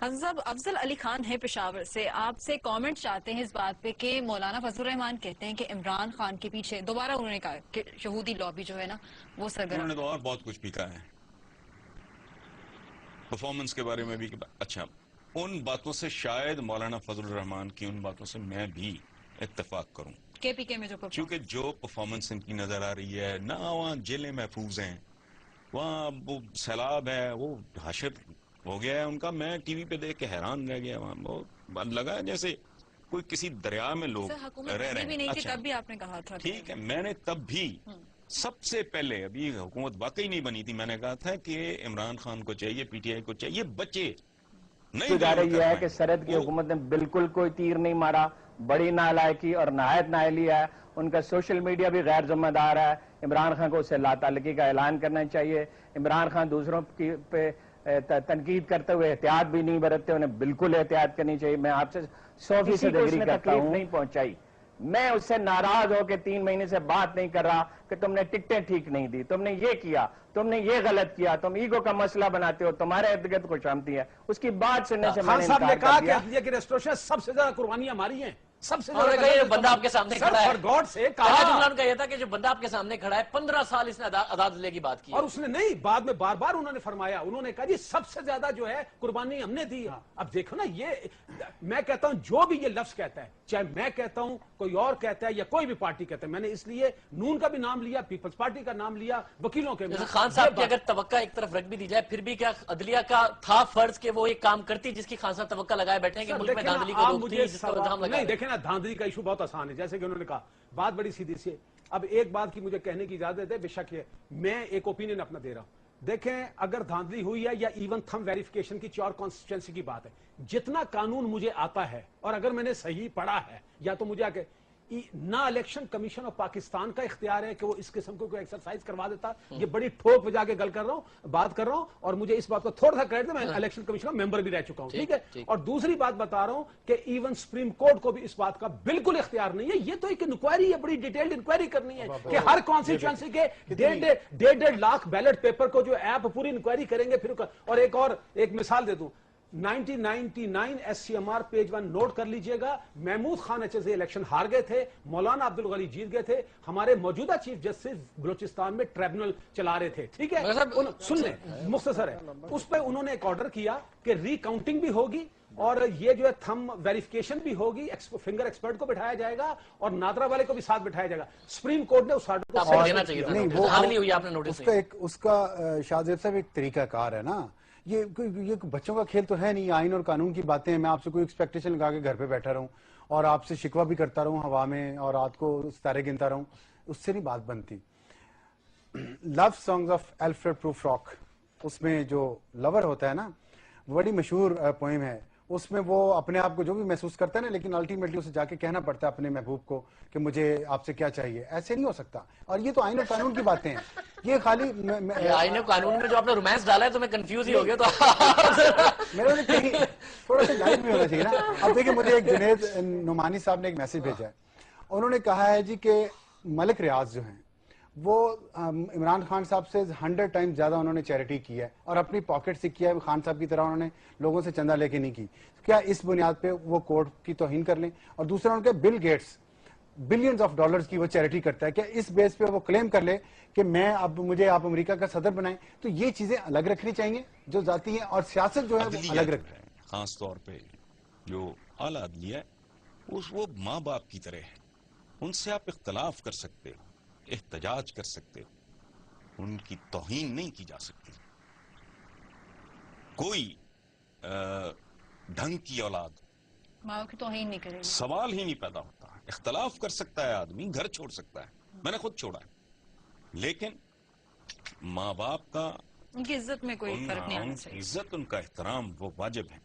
افضل علی خان ہے پشاور سے، آپ سے کامنٹ چاہتے ہیں اس بات پہ کہ مولانا فضل الرحمان کہتے ہیں کہ عمران خان کے پیچھے دوبارہ انہوں نے کہا کہ یہودی لابی جو ہے نا وہ سرگرم، انہوں نے تو اور بہت کچھ بھی کہا ہے، پرفارمنس کے بارے میں بھی. اچھا، ان باتوں سے شاید مولانا فضل الرحمان کی ان باتوں سے میں بھی اتفاق کروں، کے پی کے میں جو کیونکہ جو پرفارمنس ان کی نظر آ رہی ہے نہ، وہاں جیلیں محفوظ ہیں، وہاں وہ سیلاب ہے، وہ حشر ہو گیا ہے ان کا. میں ٹی وی پہ دیکھ کے حیران رہ گیا، وہاں وہ لگا جیسے کوئی کسی دریا میں لوگ حکومت رہ رہے بھی ہیں. نہیں تھی اچھا تب بھی آپ نے کہا تھا ٹھیک ہے، میں نے تب بھی سب سے پہلے، ابھی حکومت واقعی نہیں بنی تھی، میں نے کہا تھا کہ عمران خان کو چاہیے، پی ٹی آئی کو چاہیے، بچے نہیں جا ڈیلیور رہی کر ہے پائیں کہ گے سرحد کی حکومت نے بالکل کوئی تیر نہیں مارا، بڑی نالائکی اور نہایت نااہلی ہے. ان کا سوشل میڈیا بھی غیر ذمہ دار ہے. عمران خان کو اسے لا تعلقی کا اعلان کرنا چاہیے. عمران خان دوسروں پہ تنقید کرتے ہوئے احتیاط بھی نہیں برتتے، انہیں بالکل احتیاط کرنی چاہیے. میں آپ سے 100% ایگری کرتا ہوں. نہیں پہنچائی، میں اس سے ناراض ہو کے 3 مہینے سے بات نہیں کر رہا کہ تم نے ٹکٹیں ٹھیک نہیں دی، تم نے یہ کیا، تم نے یہ غلط کیا، تم ایگو کا مسئلہ بناتے ہو، تمہارے ارد گرد خوش آمدی ہے. اس کی بات سننے سے میں نے خان صاحب نے انکار کہا کر کہ دیا. عدلیہ کی ریسٹوریشن سب سے زیادہ قربانیاں ہماری ہیں، سب سے انہوں نے کہا یہ بندہ آپ کے سامنے کھڑا ہے. فار گاڈ سے پہلا جملہ کہا، ان کا یہ تھا کہ جو بندہ آپ کے سامنے کھڑا ہے 15 سال اس نے عدالت کی بات کی. اور اس نے نہیں، بعد میں بار بار انہوں نے فرمایا، انہوں نے کہا جی سب سے زیادہ جو ہے قربانی ہم نے دی. اب دیکھو نا، یہ میں کہتا ہوں جو بھی یہ لفظ کہتا ہے، چاہے میں کہتا ہوں، کوئی اور کہتا ہے، یا کوئی بھی پارٹی کہتا ہے، میں نے اس لیے نون کا بھی نام لیا، پیپلز پارٹی کا نام لیا، وکیلوں کے. خان صاحب کی اگر توقع ایک طرف رکھ بھی دی جائے، پھر بھی کیا عدلیہ کا تھا فرض کہ وہ ایک کام کرتی جس کی خان صاحب توقع لگائے بیٹھے ہیں کہ ملک میں دھاندلی کو روکتی، جس پر الزام لگا؟ نہیں دیکھیں نا، دھاندلی کا ایشو بہت آسان ہے، جیسے کہ انہوں نے کہا، بات بڑی سیدھی سی ہے. اب ایک بات کی مجھے کہنے کی اجازت ہے، بے شک یہ میں ایک اوپینین اپنا دے رہا ہوں. دیکھیں، اگر دھاندلی ہوئی ہے یا ایون تھم ویریفیکیشن کی 4 کانسٹیٹوئنسی کی بات ہے، جتنا قانون مجھے آتا ہے اور اگر میں نے صحیح پڑھا ہے، یا تو مجھے آگے نہ الیکشن کمیشن آف پاکستان کا اختیار ہے کہ وہ اس قسم کو کوئی ایکسرسائز کروا دیتا. یہ بڑی ٹھوک بجا کے بات کر رہا ہوں، اور مجھے اس بات کو تھوڑا سا کریڈٹ ہے، میں الیکشن کمیشن کا ممبر بھی رہ چکا ہوں، ٹھیک ہے. اور دوسری بات بتا رہا ہوں کہ ایون سپریم کورٹ کو بھی اس بات کا بالکل اختیار نہیں ہے. یہ تو ایک انکوائری ہے، بڑی ڈیٹیلڈ انکوائری کرنی ہے کہ ہر کانسٹیٹوئنسی کے 1.5 لاکھ بیلٹ پیپر کو جو ایپ پوری انکوائری کریں گے. پھر اور ایک مثال دے دوں، 1999 S C M R page 1 note کر لیجئے گا. Mahmood Khan H A election ہار گئے تھے، مولانا عبدالغنی جیت گئے تھے. ہمارے موجودہ چیف جسٹس بلوچستان میں ٹریبونل چلا رہے تھے، ٹھیک ہے. سن لیں، مختصر ہے. اس پہ انہوں نے ایک آرڈر کیا کہ ری کاؤنٹنگ بھی ہوگی، اور یہ جو ہے تھم ویریفیکیشن بھی ہوگی، فنگر ایکسپرٹ کو بٹھایا جائے گا، اور نادرا والے کو بھی ساتھ بٹھایا جائے گا. سپریم کورٹ نے اس آرڈر کو دینا چاہیے تھا. اس کا شاہزیب صاحب ایک طریقہ کار ہے نا. یہ بچوں کا کھیل تو ہے نہیں. آئین اور قانون کی باتیں ہیں. میں آپ سے کوئی ایکسپیکٹیشن لگا کے گھر پہ بیٹھا رہوں اور آپ سے شکوہ بھی کرتا رہوں ہوا میں، اور رات کو ستارے گنتا رہوں، اس سے نہیں بات بنتی. Love songs of Alfred Prufrock, اس میں جو لور ہوتا ہے نا، بڑی مشہور پوئم ہے. اس میں وہ اپنے آپ کو جو بھی محسوس کرتا ہے نا، لیکن الٹیمیٹلی اسے جا کے کہنا پڑتا ہے اپنے محبوب کو کہ مجھے آپ سے کیا چاہیے. ایسے نہیں ہو سکتا. اور یہ تو آئین اور قانون کی باتیں ہیں. یہ خالی آئین و قانون میں جو آپ نے رومانس ڈالا ہے تو میں کنفیوز ہی ہو گیا. تو میرے نے کہیں تھوڑا سا لائٹ بھی ہونا چاہیے نا. اب دیکھیں، مجھے ایک جنید نعمانی صاحب نے ایک میسج بھیجا ہے. انہوں نے کہا ہے جی کہ ملک ریاض جو ہیں وہ عمران خان صاحب سے 100 ٹائم زیادہ انہوں نے چیریٹی کی ہے، اور اپنی پاکٹ سے کیا ہے. خان صاحب کی طرح انہوں نے لوگوں سے چندہ لے کے نہیں کی. کیا اس بنیاد پہ وہ کورٹ کی توہین کر لیں؟ اور دوسرا، ان کے Bill Gates billions of dollars کی وہ چیریٹی کرتا ہے. کیا اس بیس پہ وہ کلیم کر لے کہ مجھے آپ امریکہ کا صدر بنائیں؟ تو یہ چیزیں الگ رکھنی چاہیے جو ذاتی ہیں، اور سیاست جو ہے وہ الگ رکھ رہے ہیں. خاص طور پہ جو اعلیٰ عدلیہ ہے وہ ماں باپ کی طرح ہے. ان سے آپ اختلاف کر سکتے ہو، احتجاج کر سکتے ہو، ان کی توہین نہیں کی جا سکتی. کوئی ڈھنگ کی اولاد ماں کی توہین نہیں کرے گی، سوال ہی نہیں پیدا ہوتا. اختلاف کر سکتا ہے آدمی، گھر چھوڑ سکتا ہے، میں نے خود چھوڑا ہے، لیکن ماں باپ کا ان کی عزت میں کوئی فرق نہیں آنا چاہیے. عزت، ان کا احترام وہ واجب ہے.